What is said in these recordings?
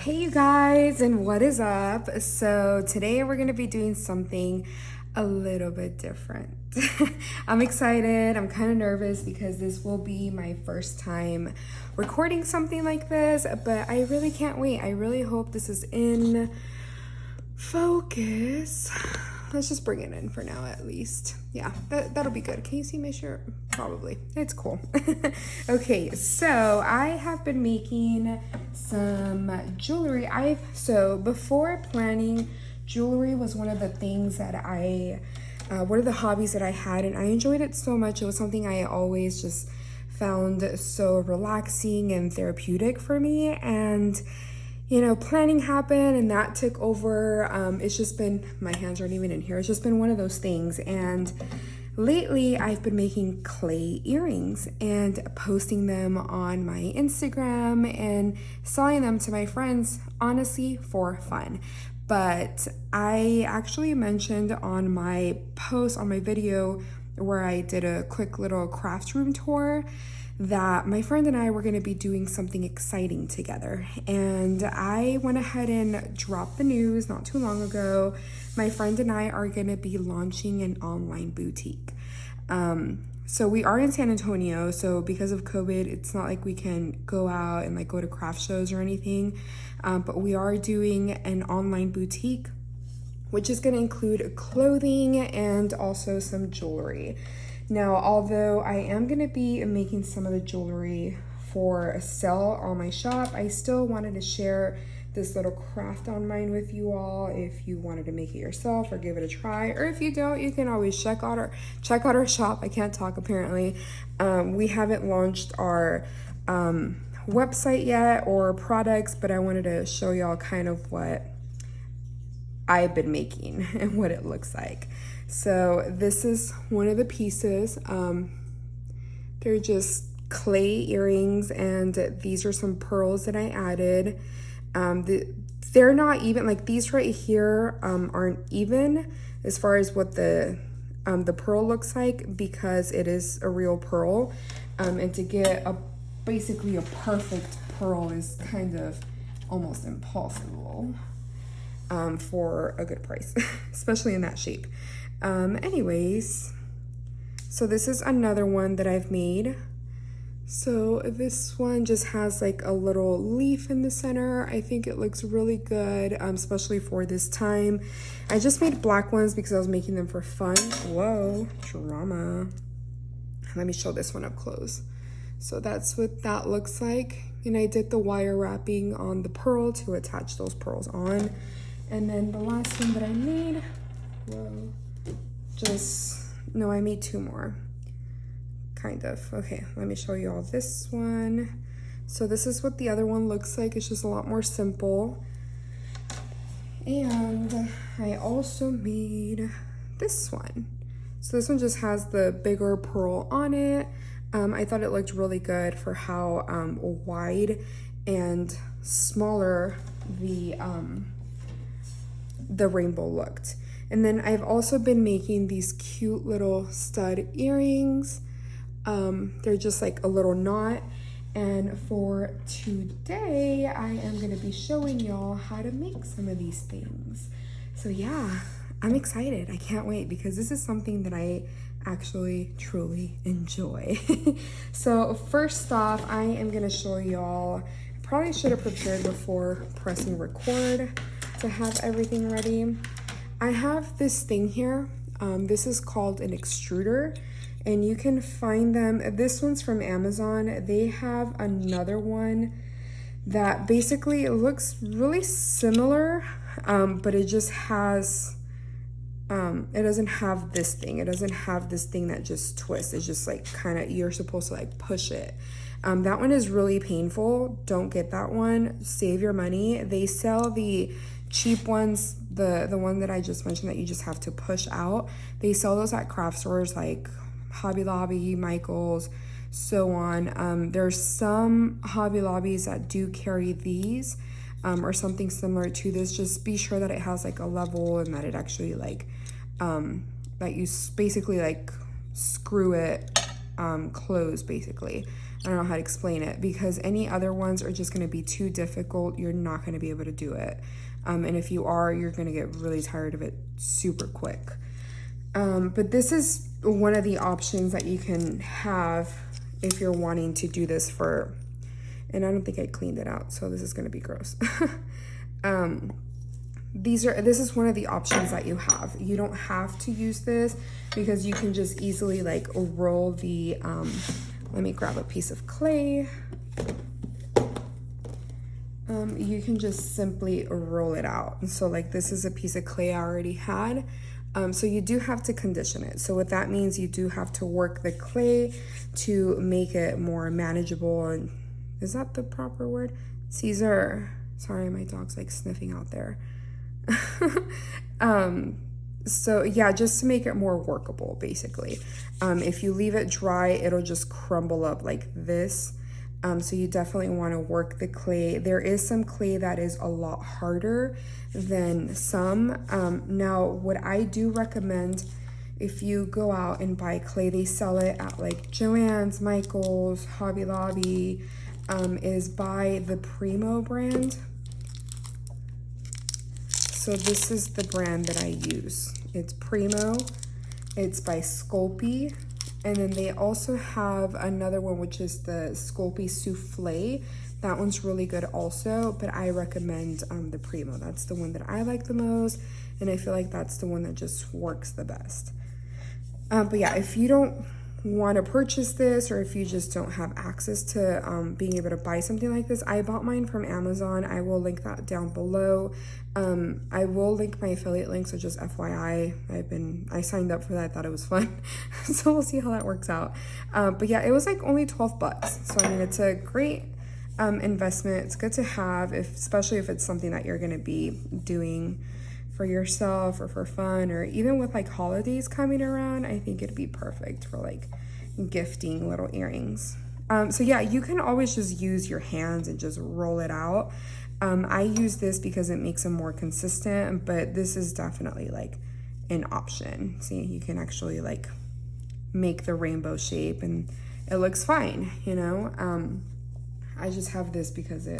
Hey you guys, and what is up? So today we're gonna be doing something a little bit different. I'm excited, I'm kind of nervous because this will be my first time recording something like this, but I really can't wait. I really hope this is in focus. Let's just bring it in for now at least. Yeah, that'll be good. Can you see my shirt? Probably. It's cool. Okay, so I have been making some jewelry. So before planning, jewelry was one of the things that one of the hobbies that I had, and I enjoyed it so much. It was something I always just found so relaxing and therapeutic for me, and planning happened and that took over. It's just been, my hands aren't even in here. It's just been one of those things. And lately I've been making clay earrings and posting them on my Instagram and selling them to my friends, honestly, for fun. But I actually mentioned on my post, on my video where I did a quick little craft room tour, that my friend and I were going to be doing something exciting together. And I went ahead and dropped the news not too long ago. My friend and I are going to be launching an online boutique. So we are in San Antonio, so because of COVID, it's not like we can go out and like go to craft shows or anything, but we are doing an online boutique, which is going to include clothing and also some jewelry. Now, although I am going to be making some of the jewelry for a sale on my shop, I still wanted to share this little craft on mine with you all. If you wanted to make it yourself or give it a try, or if you don't, you can always check out our shop. I can't talk apparently. We haven't launched our website yet or products, but I wanted to show y'all kind of what I've been making and what it looks like. So this is one of the pieces. They're just clay earrings, and these are some pearls that I added. They're not even, like these right here aren't even as far as what the pearl looks like, because it is a real pearl, and to get basically a perfect pearl is kind of almost impossible for a good price, especially in that shape. Anyways, so this is another one that I've made. So this one just has like a little leaf in the center. I think it looks really good, especially for this time. I just made black ones because I was making them for fun. Whoa, drama. Let me show this one up close. So that's what that looks like. And I did the wire wrapping on the pearl to attach those pearls on. And then the last one that I made, I made two more, kind of. Okay, let me show you all this one. So this is what the other one looks like. It's just a lot more simple. And I also made this one. So this one just has the bigger pearl on it. I thought it looked really good for how wide and smaller the rainbow looked. And then I've also been making these cute little stud earrings. They're just like a little knot. And for today, I am gonna be showing y'all how to make some of these things. So yeah, I'm excited. I can't wait because this is something that I actually truly enjoy. So first off, I am gonna show y'all, I probably should have prepared before pressing record to have everything ready. I have this thing here. This is called an extruder, and you can find them. This one's from Amazon. They have another one that basically it looks really similar, but it just has, it doesn't have this thing. It doesn't have this thing that just twists. It's just like kind of, you're supposed to like push it. That one is really painful. Don't get that one. Save your money. They sell the cheap ones, the one that I just mentioned that you just have to push out. They sell those at craft stores like Hobby Lobby, Michael's, so on. There's some Hobby Lobbies that do carry these or something similar to this. Just be sure that it has like a level and that it actually like that you basically like screw it closed basically. I don't know how to explain it, because any other ones are just going to be too difficult. You're not going to be able to do it. And if you are, you're going to get really tired of it super quick. But this is one of the options that you can have if you're wanting to do this for, and I don't think I cleaned it out, so this is going to be gross. This is one of the options that you have. You don't have to use this because you can just easily like roll the, let me grab a piece of clay. You can just simply roll it out. And so like this is a piece of clay I already had. So you do have to condition it. So what that means, you do have to work the clay to make it more manageable. And is that the proper word? Caesar. Sorry, my dog's like sniffing out there. So yeah, just to make it more workable, basically. If you leave it dry, it'll just crumble up like this. So you definitely want to work the clay. There is some clay that is a lot harder than some. Now, what I do recommend, if you go out and buy clay, they sell it at like Joann's, Michael's, Hobby Lobby, is buy the Primo brand. So this is the brand that I use. It's Primo. It's by Sculpey. And then they also have another one, which is the Sculpey Souffle. That one's really good also, but I recommend the Primo. That's the one that I like the most, and I feel like that's the one that just works the best. But yeah, if you don't want to purchase this, or if you just don't have access to being able to buy something like this, I bought mine from Amazon. I will link that down below. I will link my affiliate link, so just FYI, I signed up for that. I thought it was fun. So we'll see how that works out. But yeah, it was like only 12 bucks. So I mean, it's a great investment. It's good to have, especially if it's something that you're going to be doing for yourself or for fun, or even with like holidays coming around. I think it'd be perfect for like gifting little earrings. So yeah, you can always just use your hands and just roll it out. I use this because it makes them more consistent, but this is definitely like an option. See, you can actually like make the rainbow shape and it looks fine, you know? I just have this because I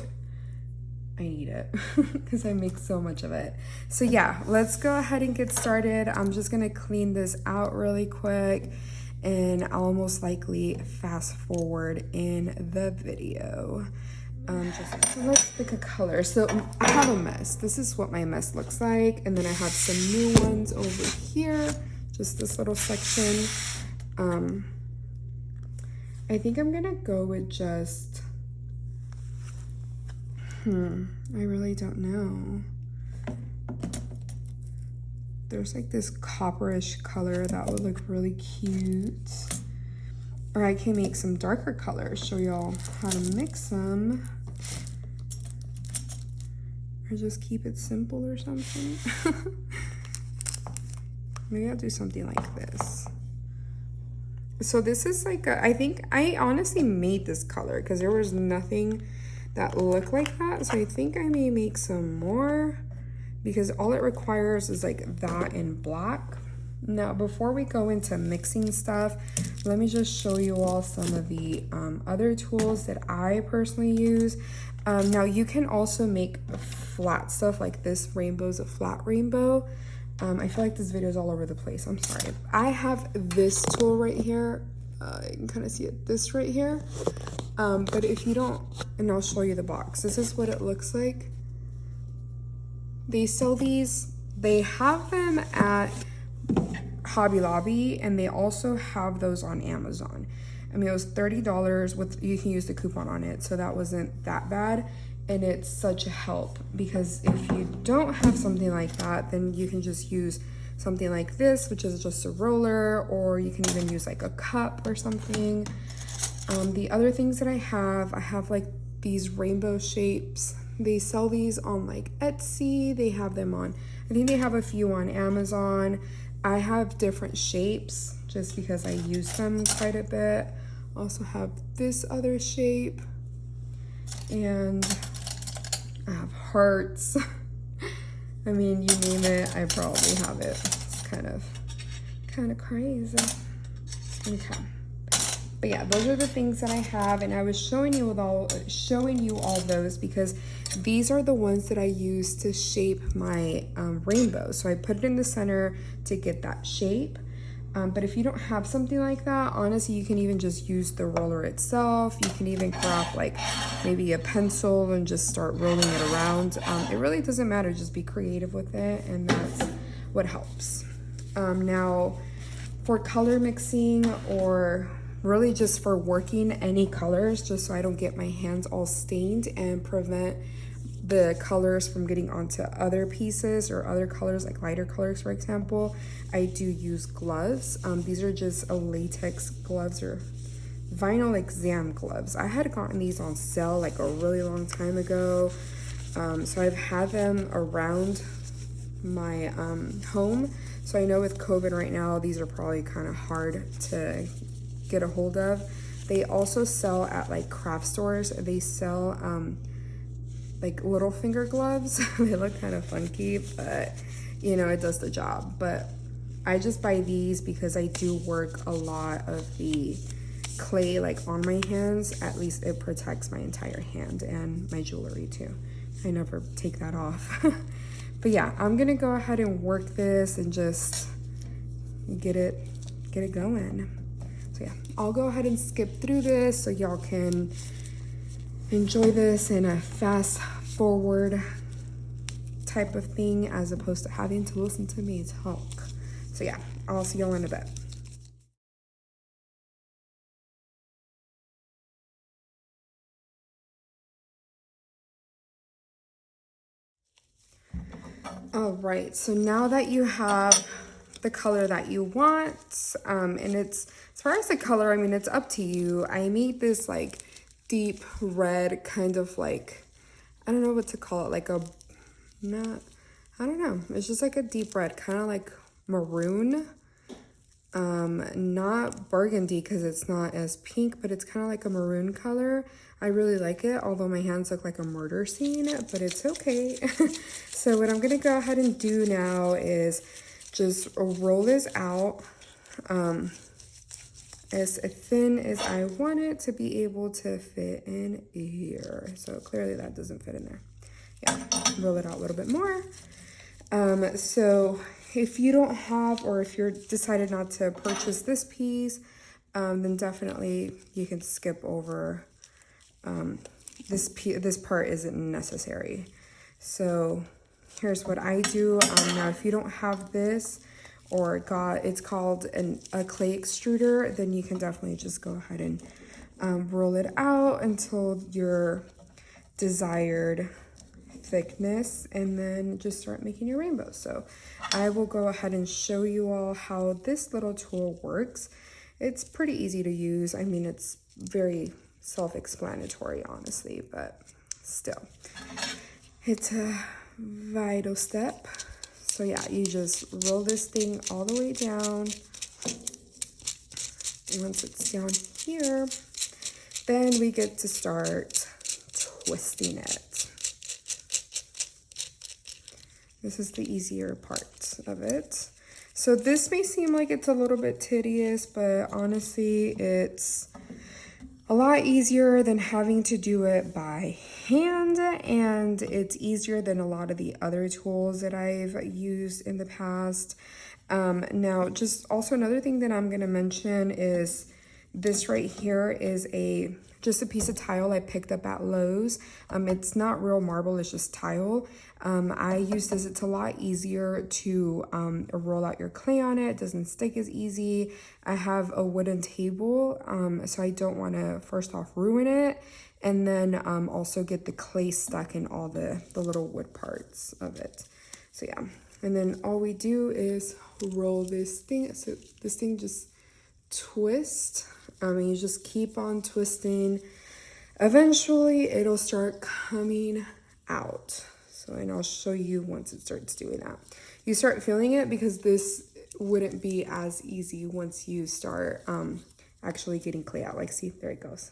need it because I make so much of it. So yeah, let's go ahead and get started. I'm just gonna clean this out really quick, and I'll most likely fast forward in the video. So let's pick a color. So I have a mess. This is what my mess looks like, and then I have some new ones over here, just this little section. I think I'm gonna go with just I really don't know. There's like this copperish color that would look really cute. Or I can make some darker colors, show y'all how to mix them. Or just keep it simple or something. Maybe I'll do something like this. So this is like I think I honestly made this color because there was nothing that look like that. So I think I may make some more because all it requires is like that in black. Now, before we go into mixing stuff, let me just show you all some of the other tools that I personally use. Now you can also make flat stuff like this. Rainbow's a flat rainbow. I feel like this video is all over the place. I'm sorry. I have this tool right here. You can kind of see it, this right here. But if you don't, and I'll show you the box. This is what it looks like. They sell these, they have them at Hobby Lobby, and they also have those on Amazon. I mean, it was $30 with, you can use the coupon on it, so that wasn't that bad. And it's such a help because if you don't have something like that, then you can just use something like this, which is just a roller, or you can even use like a cup or something. The other things that I have like these rainbow shapes. They sell these on like Etsy. They have them on, I think they have a few on Amazon. I have different shapes just because I use them quite a bit. Also have this other shape, and I have hearts. I mean, you name it, I probably have it. It's kind of crazy. Okay. But yeah, those are the things that I have, and I was showing you all those because these are the ones that I use to shape my rainbow. So I put it in the center to get that shape. But if you don't have something like that, honestly, you can even just use the roller itself. You can even grab like maybe a pencil and just start rolling it around. It really doesn't matter, just be creative with it, and that's what helps. Now, for color mixing or really just for working any colors, just so I don't get my hands all stained and prevent the colors from getting onto other pieces or other colors, like lighter colors, for example, I do use gloves. These are just a latex gloves or vinyl exam gloves. I had gotten these on sale like a really long time ago. So I've had them around my home. So I know with COVID right now, these are probably kind of hard to get a hold of. They also sell at like craft stores. They sell like little finger gloves. They look kind of funky, but you know, it does the job. But I just buy these because I do work a lot of the clay like on my hands. At least it protects my entire hand and my jewelry too. I never take that off. But yeah, I'm gonna go ahead and work this and just get it going. So yeah, I'll go ahead and skip through this so y'all can enjoy this in a fast forward type of thing as opposed to having to listen to me talk. So yeah, I'll see y'all in a bit. All right, so now that you have the color that you want, and it's, as far as the color, I mean, it's up to you. I made this like deep red kind of like, I don't know what to call it, like a, not, I don't know. It's just like a deep red, kind of like maroon. Not burgundy because it's not as pink, but it's kind of like a maroon color. I really like it, although my hands look like a murder scene, but it's okay. So what I'm gonna go ahead and do now is just roll this out as thin as I want it to be able to fit in here. So clearly that doesn't fit in there. Yeah, roll it out a little bit more. So if you don't have, or if you're decided not to purchase this piece, then definitely you can skip over this part isn't necessary. So here's what I do. Now if you don't have this, or it's called a clay extruder, then you can definitely just go ahead and roll it out until your desired thickness, and then just start making your rainbow. So I will go ahead and show you all how this little tool works. It's pretty easy to use. I mean, it's very self-explanatory, honestly, but still, it's a vital step. So yeah, you just roll this thing all the way down. And once it's down here, then we get to start twisting it. This is the easier part of it. So this may seem like it's a little bit tedious, but honestly, it's a lot easier than having to do it by hand, and it's easier than a lot of the other tools that I've used in the past. Now, just also another thing that I'm gonna mention is this right here is just a piece of tile I picked up at Lowe's. It's not real marble, it's just tile. I use this, it's a lot easier to roll out your clay on it. It doesn't stick as easy. I have a wooden table, so I don't wanna first off ruin it, and then also get the clay stuck in all the little wood parts of it. So yeah, and then all we do is roll this thing, so this thing just twists. And you just keep on twisting. Eventually it'll start coming out. So, and I'll show you once it starts doing that. You start feeling it because this wouldn't be as easy once you start actually getting clay out. Like, see, there it goes.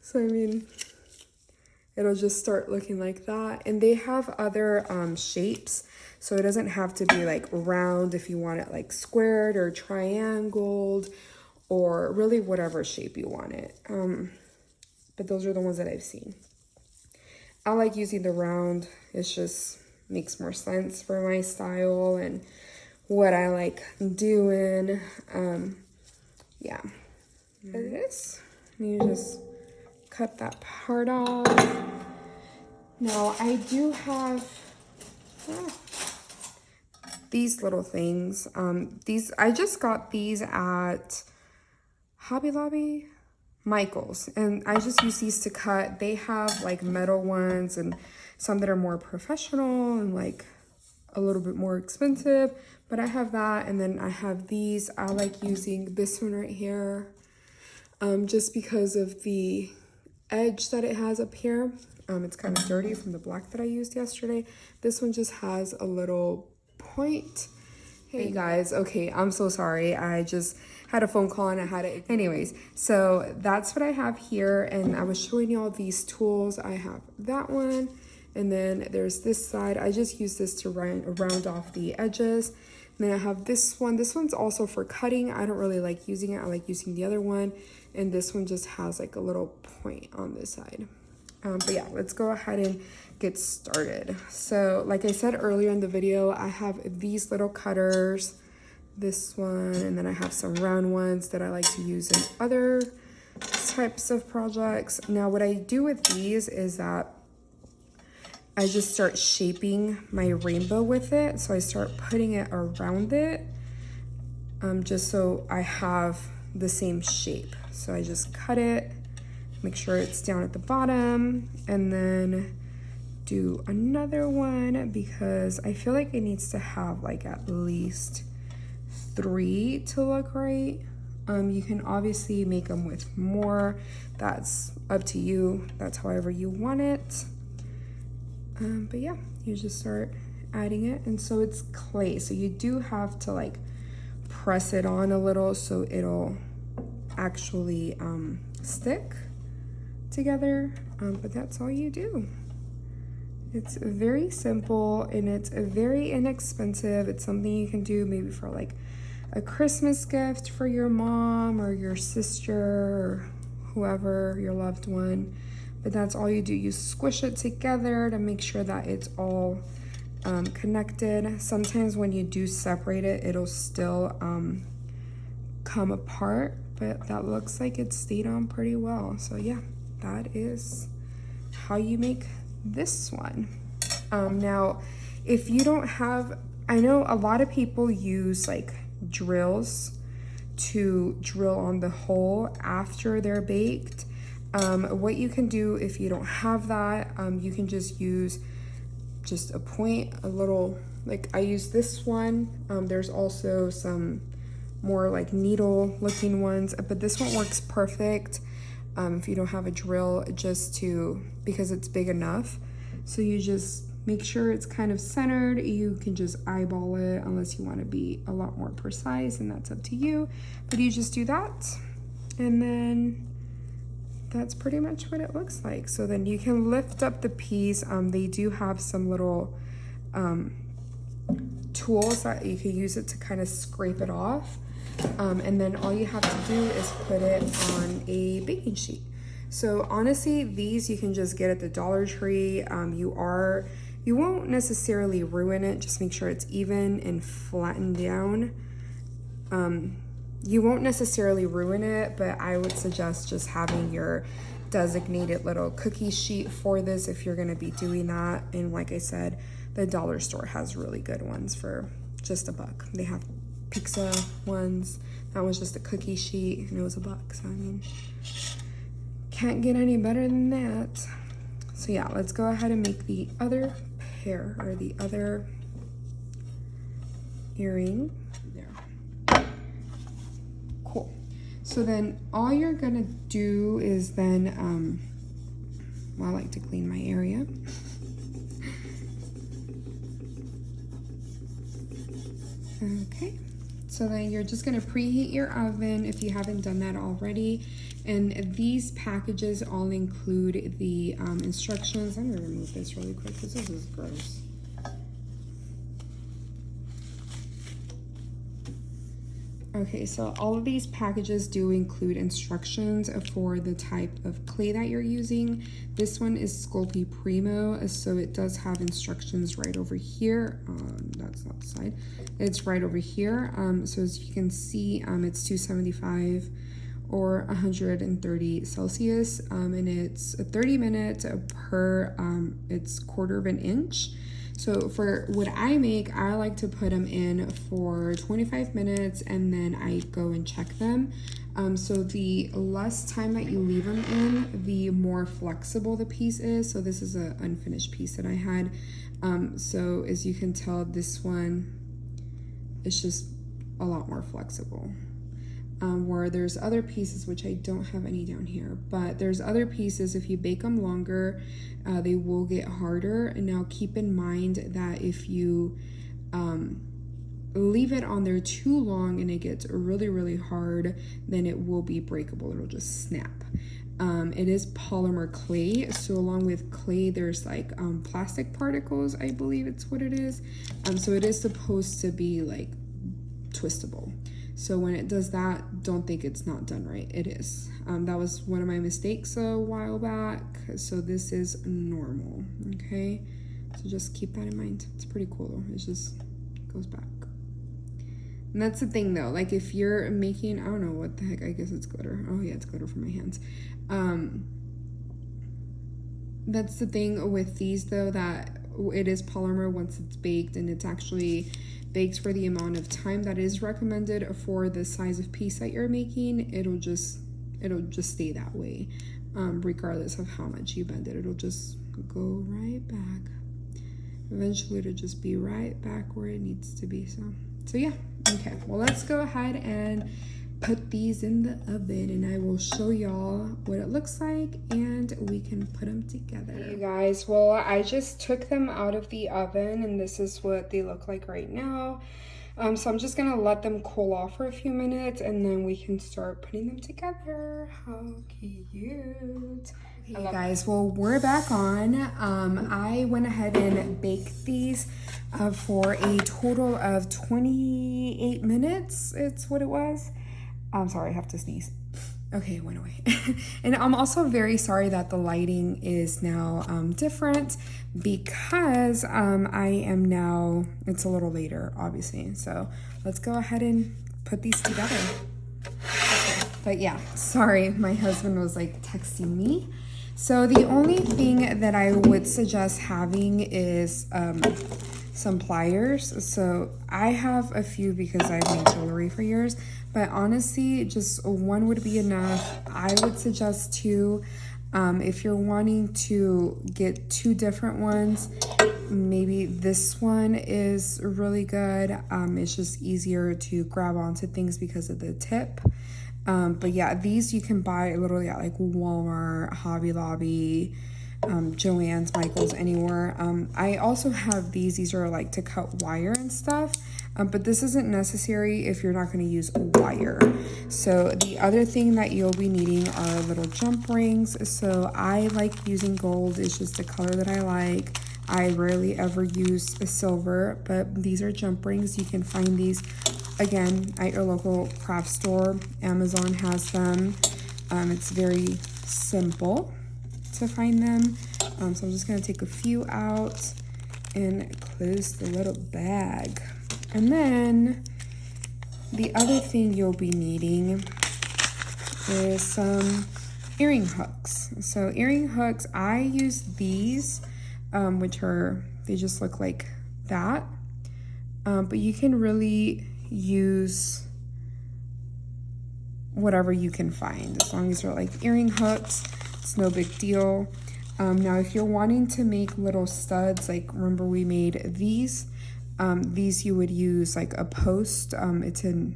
So I mean, it'll just start looking like that. And they have other shapes, so it doesn't have to be like round if you want it like squared or triangled or really whatever shape you want it. But those are the ones that I've seen. I like using the round. It just makes more sense for my style and what I like doing. Yeah. This, you just cut that part off. Now I do have these little things. These, I just got these at Hobby Lobby, Michael's, and I just use these to cut. They have like metal ones and some that are more professional and like a little bit more expensive, but I have that. And then I have these. I like using this one right here, just because of the edge that it has up here. It's kind of dirty from the black that I used yesterday. This one just has a little point. Hey guys, okay, I'm so sorry. I just had a phone call and I had it. Anyways, so that's what I have here, and I was showing you all these tools. I have that one, and then there's this side. I just use this to round off the edges. And then I have this one. This one's also for cutting. I don't really like using it. I like using the other one, and this one just has like a little point on this side. But yeah, let's go ahead and get started. So like I said earlier in the video, I have these little cutters, this one, and then I have some round ones that I like to use in other types of projects. Now what I do with these is that I just start shaping my rainbow with it. So I start putting it around it, just so I have the same shape. So I just cut it, make sure it's down at the bottom, and then do another one because I feel like it needs to have like at least 3 to look right. You can obviously make them with more. That's up to you. That's however you want it. But yeah, you just start adding it. And so it's clay, so you do have to like press it on a little so it'll actually stick together, but that's all you do. It's very simple and it's very inexpensive. It's something you can do maybe for like a Christmas gift for your mom or your sister or whoever, your loved one. But that's all you do. You squish it together to make sure that it's all connected. Sometimes when you do separate it, it'll still come apart, but that looks like it stayed on pretty well. So yeah, that is how you make this one. Now, if you don't have, I know a lot of people use like drills to drill on the hole after they're baked. What you can do if you don't have that, you can just use just a point, a little, like I use this one. There's also some more like needle looking ones, but this one works perfect if you don't have a drill, just because it's big enough. So you just make sure it's kind of centered. You can just eyeball it unless you want to be a lot more precise, and that's up to you. But you just do that, and then that's pretty much what it looks like. So then you can lift up the piece. They do have some little tools that you can use it to kind of scrape it off. And then all you have to do is put it on a baking sheet. So honestly, these you can just get at the Dollar Tree. You won't necessarily ruin it. Just make sure it's even and flattened down. You won't necessarily ruin it, but I would suggest just having your designated little cookie sheet for this if you're gonna be doing that. And like I said, the dollar store has really good ones for just $1. They have pizza ones. That was just a cookie sheet and it was $1. So I mean, can't get any better than that. So yeah, let's go ahead and make the other pair, or the other earring. There. Cool. So then all you're gonna do is then, well, I like to clean my area. Okay, So then you're just gonna preheat your oven if you haven't done that already. And these packages all include the instructions. I'm gonna remove this really quick because this is gross. Okay, so all of these packages do include instructions for the type of clay that you're using. This one is Sculpey Primo, so it does have instructions right over here. That's not the side. It's right over here. So as you can see, it's 275 or 130 Celsius, and it's 30 minutes per, it's 1/4 of an inch. So for what I make, I like to put them in for 25 minutes and then I go and check them. So the less time that you leave them in, the more flexible the piece is. So this is an unfinished piece that I had. So as you can tell, this one is just a lot more flexible. Where there's other pieces, which I don't have any down here, but there's other pieces, if you bake them longer, they will get harder. And now keep in mind that if you leave it on there too long and it gets really, really hard, then it will be breakable. It'll just snap. It is polymer clay, so along with clay there's like plastic particles, I believe it's what it is. So it is supposed to be like twistable. So when it does that, don't think it's not done right. It is. That was one of my mistakes a while back. So this is normal, okay? So just keep that in mind. It's pretty cool though. It just goes back. And that's the thing though, like if you're making, I don't know what the heck, I guess it's glitter. Oh yeah, it's glitter from my hands. That's the thing with these though, that it is polymer once it's baked, and it's actually baked for the amount of time that is recommended for the size of piece that you're making. It'll just stay that way, regardless of how much you bend it. It'll just go right back. Eventually it'll just be right back where it needs to be. So yeah. Okay, well let's go ahead and put these in the oven and I will show y'all what it looks like and we can put them together. Hey you guys, well I just took them out of the oven and this is what they look like right now. So I'm just gonna let them cool off for a few minutes and then we can start putting them together. How cute. Hey guys, well we're back on. I went ahead and baked these for a total of 28 minutes. It's what it was. I'm sorry, I have to sneeze. Okay, it went away. And I'm also very sorry that the lighting is now different because I am now, it's a little later, obviously. So let's go ahead and put these together. But yeah, sorry, my husband was like texting me. So the only thing that I would suggest having is some pliers. So I have a few because I've made jewelry for years, but honestly just one would be enough. I would suggest two. If you're wanting to get two different ones, maybe this one is really good. It's just easier to grab onto things because of the tip. But yeah, these you can buy literally at like Walmart, Hobby Lobby, Joann's, Michael's, anywhere. I also have these are like to cut wire and stuff, but this isn't necessary if you're not going to use wire. So the other thing that you'll be needing are little jump rings. So I like using gold. It's just the color that I like. I rarely ever use silver, but these are jump rings. You can find these again at your local craft store. Amazon has them. It's very simple to find them. So I'm just gonna take a few out and close the little bag. And then the other thing you'll be needing is some earring hooks. So earring hooks, I use these, which are, they just look like that. But you can really use whatever you can find, as long as they're like earring hooks. It's no big deal. Now if you're wanting to make little studs, like remember we made these you would use like a post. It's in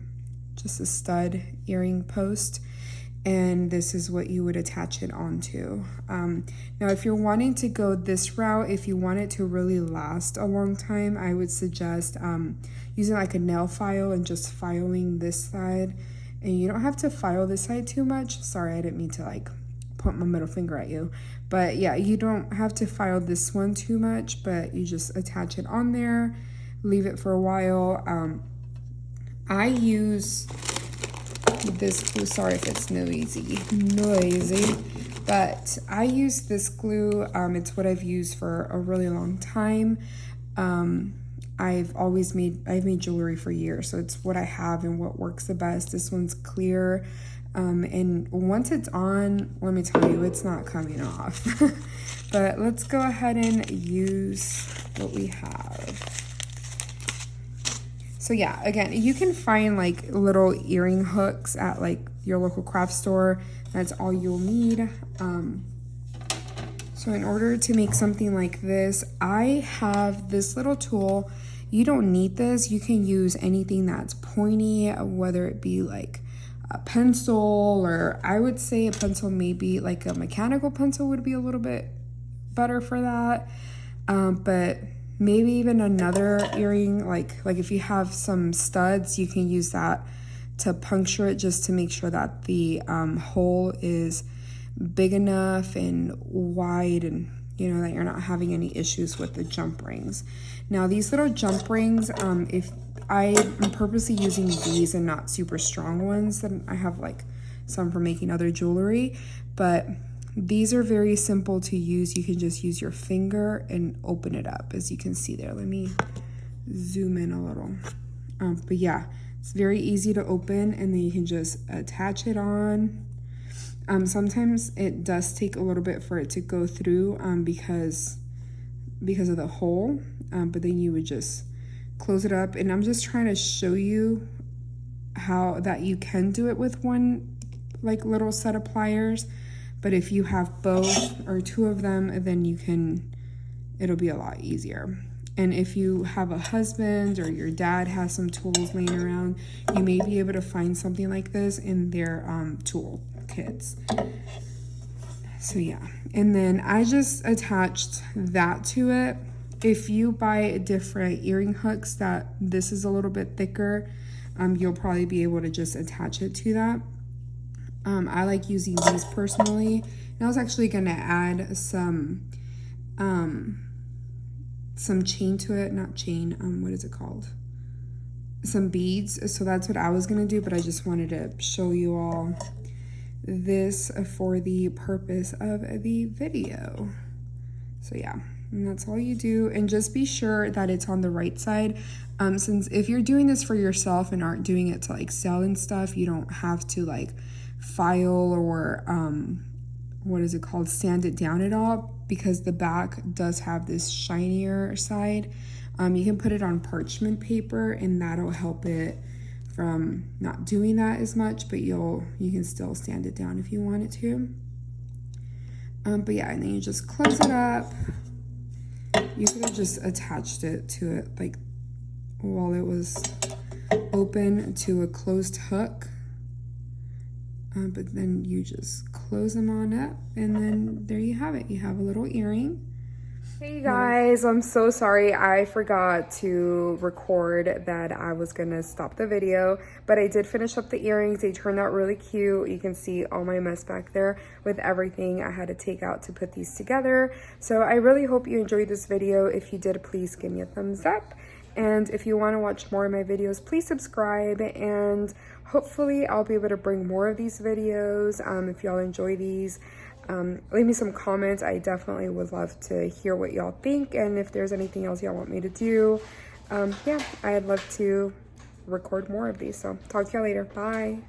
just a stud earring post, and this is what you would attach it onto. Now if you're wanting to go this route, if you want it to really last a long time, I would suggest using like a nail file and just filing this side. And you don't have to file this side too much. Sorry, I didn't mean to like point my middle finger at you. But yeah, you don't have to file this one too much, but you just attach it on there, leave it for a while. I use this glue. Sorry if it's noisy, but I use this glue. It's what I've used for a really long time. I've made jewelry for years, so it's what I have and what works the best. This one's clear, and once it's on, let me tell you, it's not coming off. But let's go ahead and use what we have. So yeah, again, you can find like little earring hooks at like your local craft store. That's all you'll need. So in order to make something like this, I have this little tool. You don't need this. You can use anything that's pointy, whether it be like a pencil, or I would say a pencil, maybe like a mechanical pencil would be a little bit better for that. But maybe even another earring, like if you have some studs, you can use that to puncture it just to make sure that the hole is big enough and wide, and you know that you're not having any issues with the jump rings. Now these little jump rings, if I'm purposely using these and not super strong ones, then I have like some for making other jewelry, but these are very simple to use. You can just use your finger and open it up, as you can see there. Let me zoom in a little. But yeah, it's very easy to open, and then you can just attach it on. Sometimes it does take a little bit for it to go through because of the hole, but then you would just close it up. And I'm just trying to show you how that you can do it with one like little set of pliers. But if you have both or two of them, then it'll be a lot easier. And if you have a husband or your dad has some tools laying around, you may be able to find something like this in their tool kits. So yeah, and then I just attached that to it. If you buy different earring hooks that this is a little bit thicker, you'll probably be able to just attach it to that. I like using these personally. And I was actually gonna add some chain to it, not chain, what is it called? Some beads. So that's what I was gonna do, but I just wanted to show you all this for the purpose of the video. So yeah, and that's all you do. And just be sure that it's on the right side. Since if you're doing this for yourself and aren't doing it to like sell and stuff, you don't have to like file or what is it called, sand it down at all, because the back does have this shinier side. You can put it on parchment paper, and that'll help it from not doing that as much, but you can still sand it down if you want it to. But yeah, and then you just close it up. You could have just attached it to it like while it was open to a closed hook. But then you just close them on up, and then there you have it. You have a little earring. Hey guys, I'm so sorry. I forgot to record that I was gonna stop the video, but I did finish up the earrings. They turned out really cute. You can see all my mess back there with everything I had to take out to put these together. So I really hope you enjoyed this video. If you did, please give me a thumbs up. And if you want to watch more of my videos, please subscribe, and hopefully I'll be able to bring more of these videos. If y'all enjoy these, leave me some comments. I definitely would love to hear what y'all think, and if there's anything else y'all want me to do, yeah, I'd love to record more of these. So talk to y'all later. Bye.